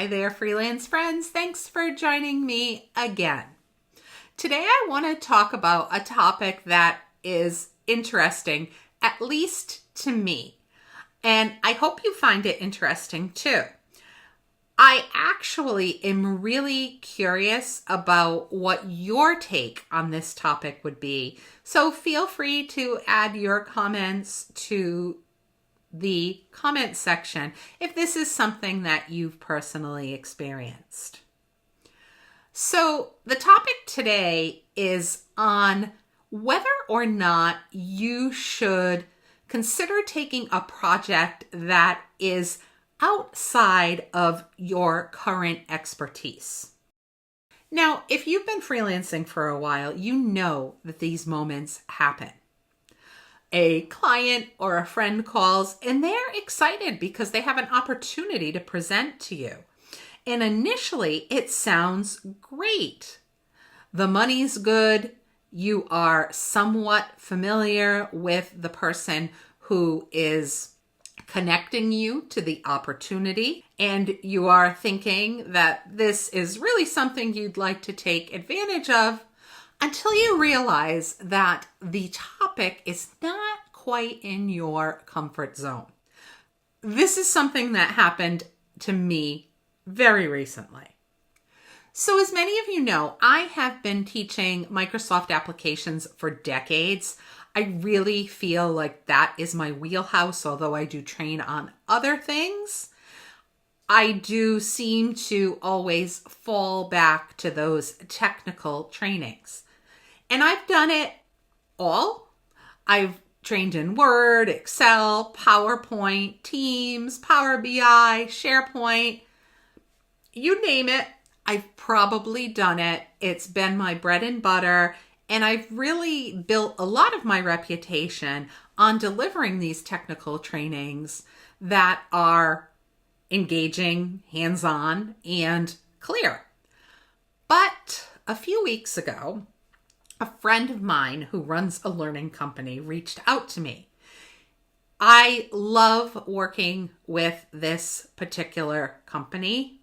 Hi there, freelance friends. Thanks for joining me again. Today I want to talk about a topic that is interesting, at least to me, and I hope you find it interesting too. I actually am really curious about what your take on this topic would be, so feel free to add your comments to the comment section if this is something that you've personally experienced. So the topic today is on whether or not you should consider taking a project that is outside of your current expertise. Now, if you've been freelancing for a while, you know that these moments happen. A client or a friend calls and they're excited because they have an opportunity to present to you. And initially it sounds great. The money's good. You are somewhat familiar with the person who is connecting you to the opportunity. And you are thinking that this is really something you'd like to take advantage of, until you realize that the topic is not quite in your comfort zone. This is something that happened to me very recently. So as many of you know, I have been teaching Microsoft applications for decades. I really feel like that is my wheelhouse, although I do train on other things. I do seem to always fall back to those technical trainings. And I've done it all. I've trained in Word, Excel, PowerPoint, Teams, Power BI, SharePoint. You name it, I've probably done it. It's been my bread and butter. And I've really built a lot of my reputation on delivering these technical trainings that are engaging, hands-on, and clear. But a few weeks ago, a friend of mine who runs a learning company reached out to me. I love working with this particular company.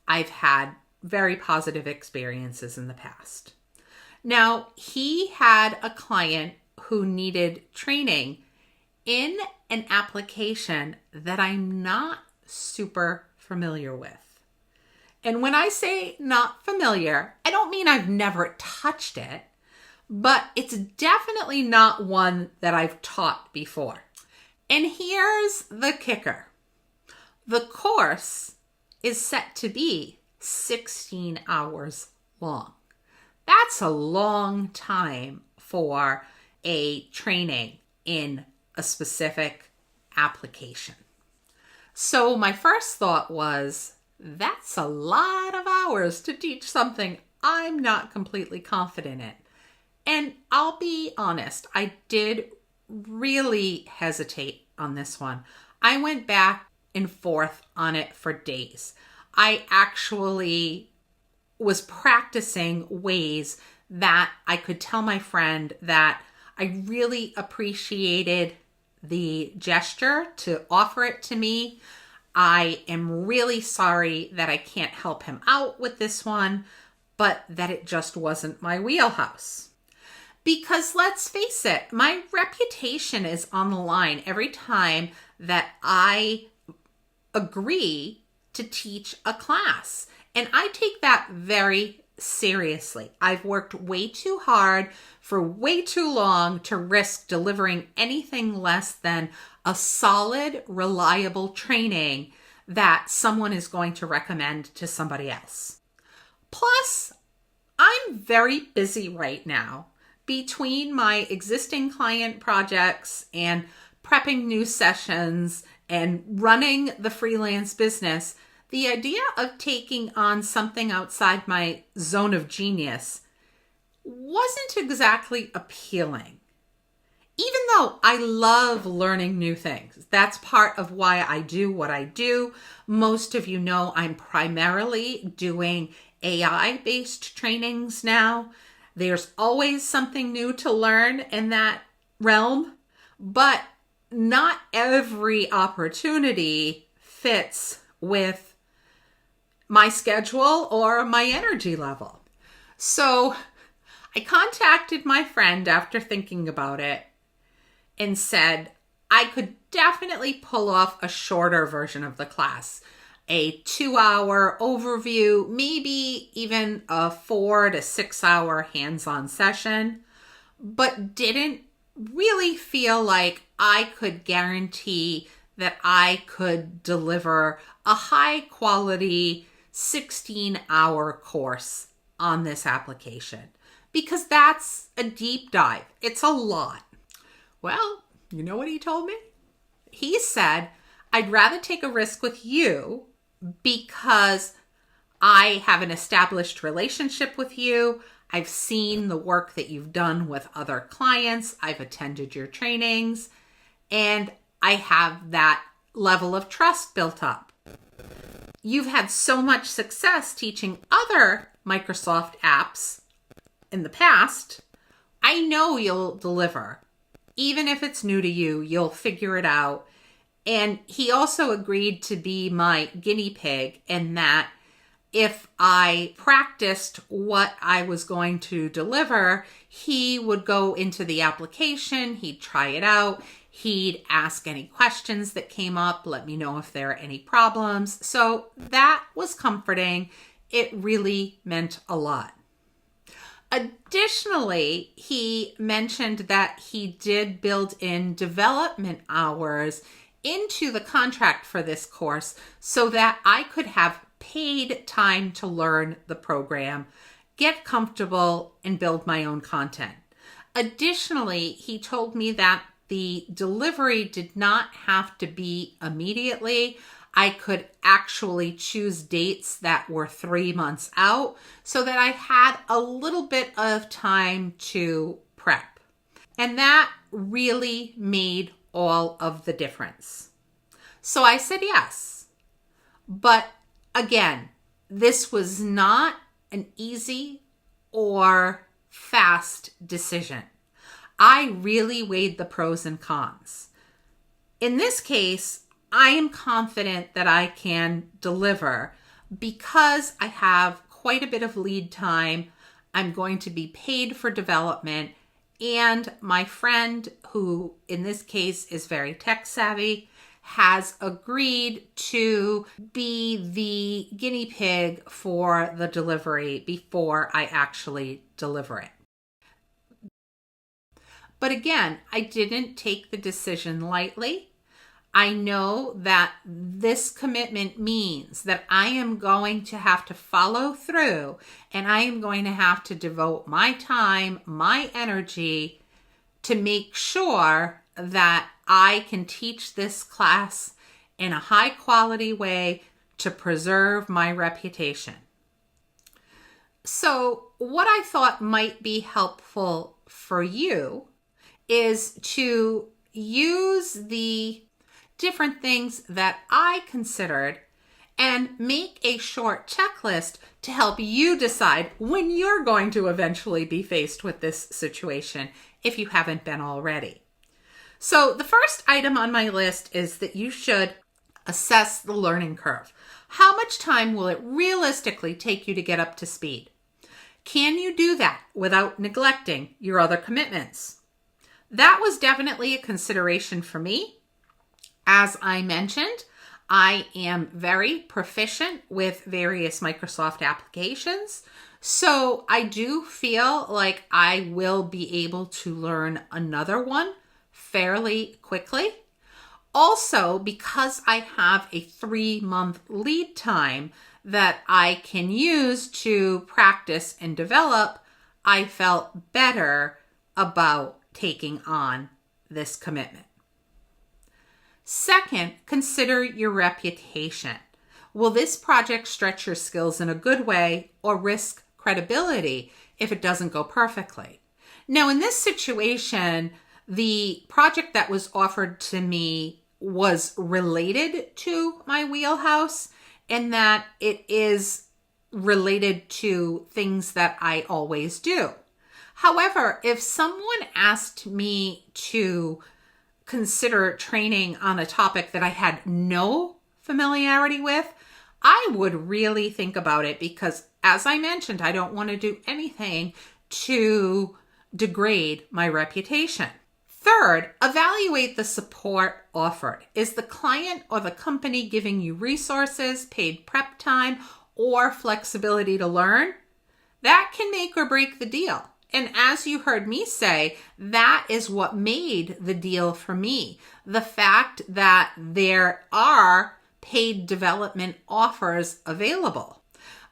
I've had very positive experiences in the past. Now, he had a client who needed training in an application that I'm not super familiar with. And when I say not familiar, I don't mean I've never touched it, but it's definitely not one that I've taught before. And here's the kicker. The course is set to be 16 hours long. That's a long time for a training in a specific application. So my first thought was, that's a lot of hours to teach something I'm not completely confident in. And I'll be honest, I did really hesitate on this one. I went back and forth on it for days. I actually was practicing ways that I could tell my friend that I really appreciated the gesture to offer it to me. I am really sorry that I can't help him out with this one, but that it just wasn't my wheelhouse. Because let's face it, my reputation is on the line every time that I agree to teach a class. And I take that very seriously. I've worked way too hard for way too long to risk delivering anything less than a solid, reliable training that someone is going to recommend to somebody else. Plus, I'm very busy right now. Between my existing client projects and prepping new sessions and running the freelance business, the idea of taking on something outside my zone of genius wasn't exactly appealing. Even though I love learning new things, that's part of why I do what I do. Most of you know I'm primarily doing AI-based trainings now. There's always something new to learn in that realm, but not every opportunity fits with my schedule or my energy level. So I contacted my friend after thinking about it and said I could definitely pull off a shorter version of the class, a 2-hour overview, maybe even a 4 to 6 hour hands-on session, but didn't really feel like I could guarantee that I could deliver a high quality 16-hour course on this application, because that's a deep dive. It's a lot. Well, you know what he told me? He said, I'd rather take a risk with you because I have an established relationship with you. I've seen the work that you've done with other clients. I've attended your trainings, and I have that level of trust built up. You've had so much success teaching other Microsoft apps in the past. I know you'll deliver. Even if it's new to you, you'll figure it out. And he also agreed to be my guinea pig, and that if I practiced what I was going to deliver, he would go into the application, he'd try it out, he'd ask any questions that came up, let me know if there are any problems. So that was comforting. It really meant a lot. Additionally, he mentioned that he did build in development hours into the contract for this course so that I could have paid time to learn the program, get comfortable, and build my own content. Additionally, he told me that the delivery did not have to be immediately. I could actually choose dates that were 3 months out so that I had a little bit of time to prep. And that really made all of the difference. So I said yes. But again, this was not an easy or fast decision. I really weighed the pros and cons. In this case, I am confident that I can deliver because I have quite a bit of lead time. I'm going to be paid for development, and my friend, who in this case is very tech savvy, has agreed to be the guinea pig for the delivery before I actually deliver it. But again, I didn't take the decision lightly. I know that this commitment means that I am going to have to follow through, and I am going to have to devote my time, my energy to make sure that I can teach this class in a high quality way to preserve my reputation. So what I thought might be helpful for you is to use the different things that I considered and make a short checklist to help you decide when you're going to eventually be faced with this situation, if you haven't been already. So the first item on my list is that you should assess the learning curve. How much time will it realistically take you to get up to speed? Can you do that without neglecting your other commitments? That was definitely a consideration for me. As I mentioned, I am very proficient with various Microsoft applications, so I do feel like I will be able to learn another one fairly quickly. Also, because I have a 3-month lead time that I can use to practice and develop, I felt better about taking on this commitment. Second, consider your reputation. Will this project stretch your skills in a good way or risk credibility if it doesn't go perfectly? Now, in this situation, the project that was offered to me was related to my wheelhouse in that it is related to things that I always do. However, if someone asked me to consider training on a topic that I had no familiarity with, I would really think about it because, as I mentioned, I don't want to do anything to degrade my reputation. Third, evaluate the support offered. Is the client or the company giving you resources, paid prep time, or flexibility to learn? That can make or break the deal. And as you heard me say, that is what made the deal for me. The fact that there are paid development offers available.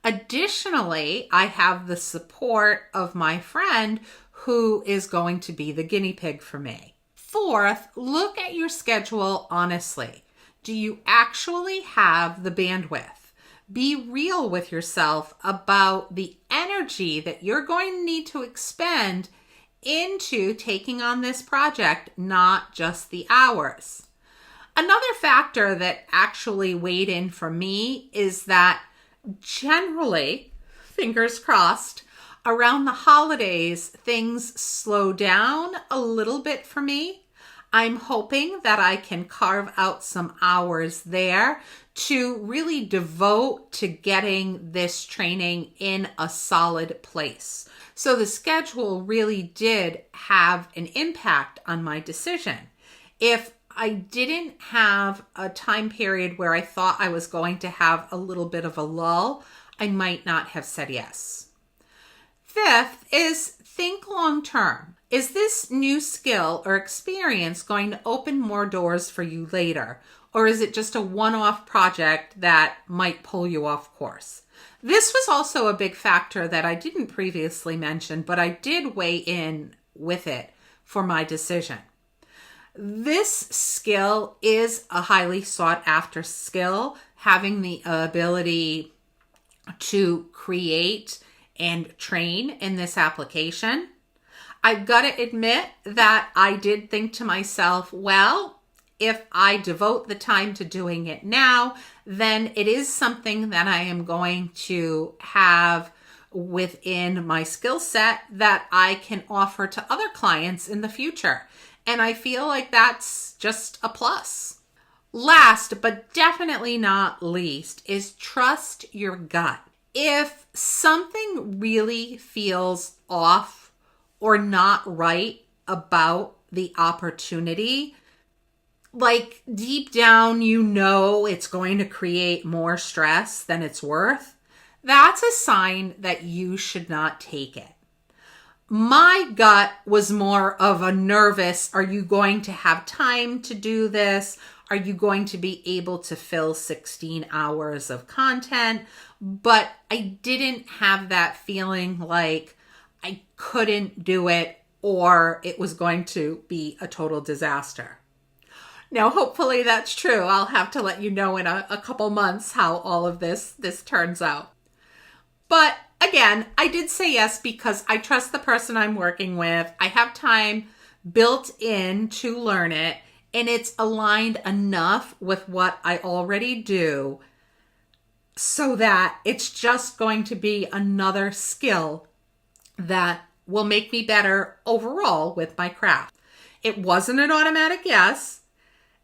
Additionally, I have the support of my friend who is going to be the guinea pig for me. Fourth, look at your schedule honestly. Do you actually have the bandwidth? Be real with yourself about the energy that you're going to need to expend into taking on this project, not just the hours. Another factor that actually weighed in for me is that generally, fingers crossed, around the holidays, things slow down a little bit for me. I'm hoping that I can carve out some hours there to really devote to getting this training in a solid place. So the schedule really did have an impact on my decision. If I didn't have a time period where I thought I was going to have a little bit of a lull, I might not have said yes. Fifth is think long term. Is this new skill or experience going to open more doors for you later? Or is it just a one-off project that might pull you off course? This was also a big factor that I didn't previously mention, but I did weigh in with it for my decision. This skill is a highly sought after skill, having the ability to create and train in this application. I've got to admit that I did think to myself, well, if I devote the time to doing it now, then it is something that I am going to have within my skill set that I can offer to other clients in the future. And I feel like that's just a plus. Last, but definitely not least, is trust your gut. If something really feels off or not right about the opportunity, like deep down you know it's going to create more stress than it's worth, that's a sign that you should not take it. My gut was more of a nervous, are you going to have time to do this? Are you going to be able to fill 16 hours of content? But I didn't have that feeling like I couldn't do it or it was going to be a total disaster. Now, hopefully that's true. I'll have to let you know in a couple months how all of this turns out. But again, I did say yes because I trust the person I'm working with. I have time built in to learn it, and it's aligned enough with what I already do so that it's just going to be another skill that will make me better overall with my craft. It wasn't an automatic yes.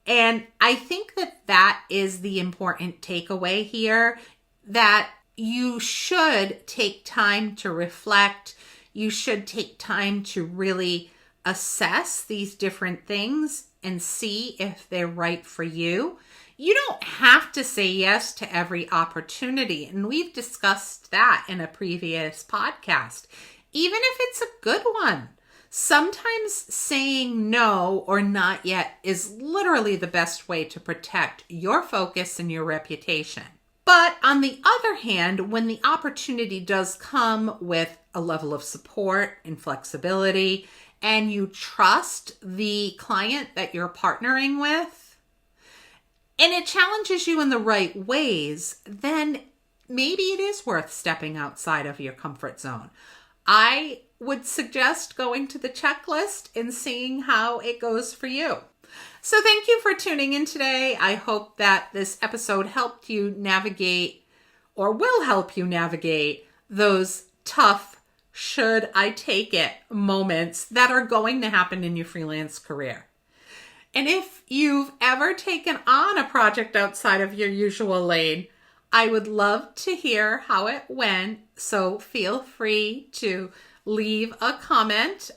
And I think that is the important takeaway here, that you should take time to reflect. You should take time to really assess these different things and see if they're right for you. You don't have to say yes to every opportunity. And we've discussed that in a previous podcast. Even if it's a good one. Sometimes saying no or not yet is literally the best way to protect your focus and your reputation. But on the other hand, when the opportunity does come with a level of support and flexibility, and you trust the client that you're partnering with, and it challenges you in the right ways, then maybe it is worth stepping outside of your comfort zone. I would suggest going to the checklist and seeing how it goes for you. So thank you for tuning in today. I hope that this episode helped you navigate or will help you navigate those tough, should I take it moments that are going to happen in your freelance career. And if you've ever taken on a project outside of your usual lane, I would love to hear how it went, so feel free to leave a comment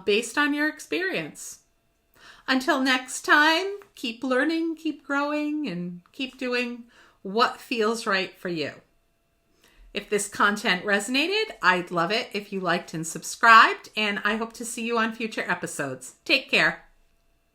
based on your experience. Until next time, keep learning, keep growing, and keep doing what feels right for you. If this content resonated, I'd love it if you liked and subscribed, and I hope to see you on future episodes. Take care.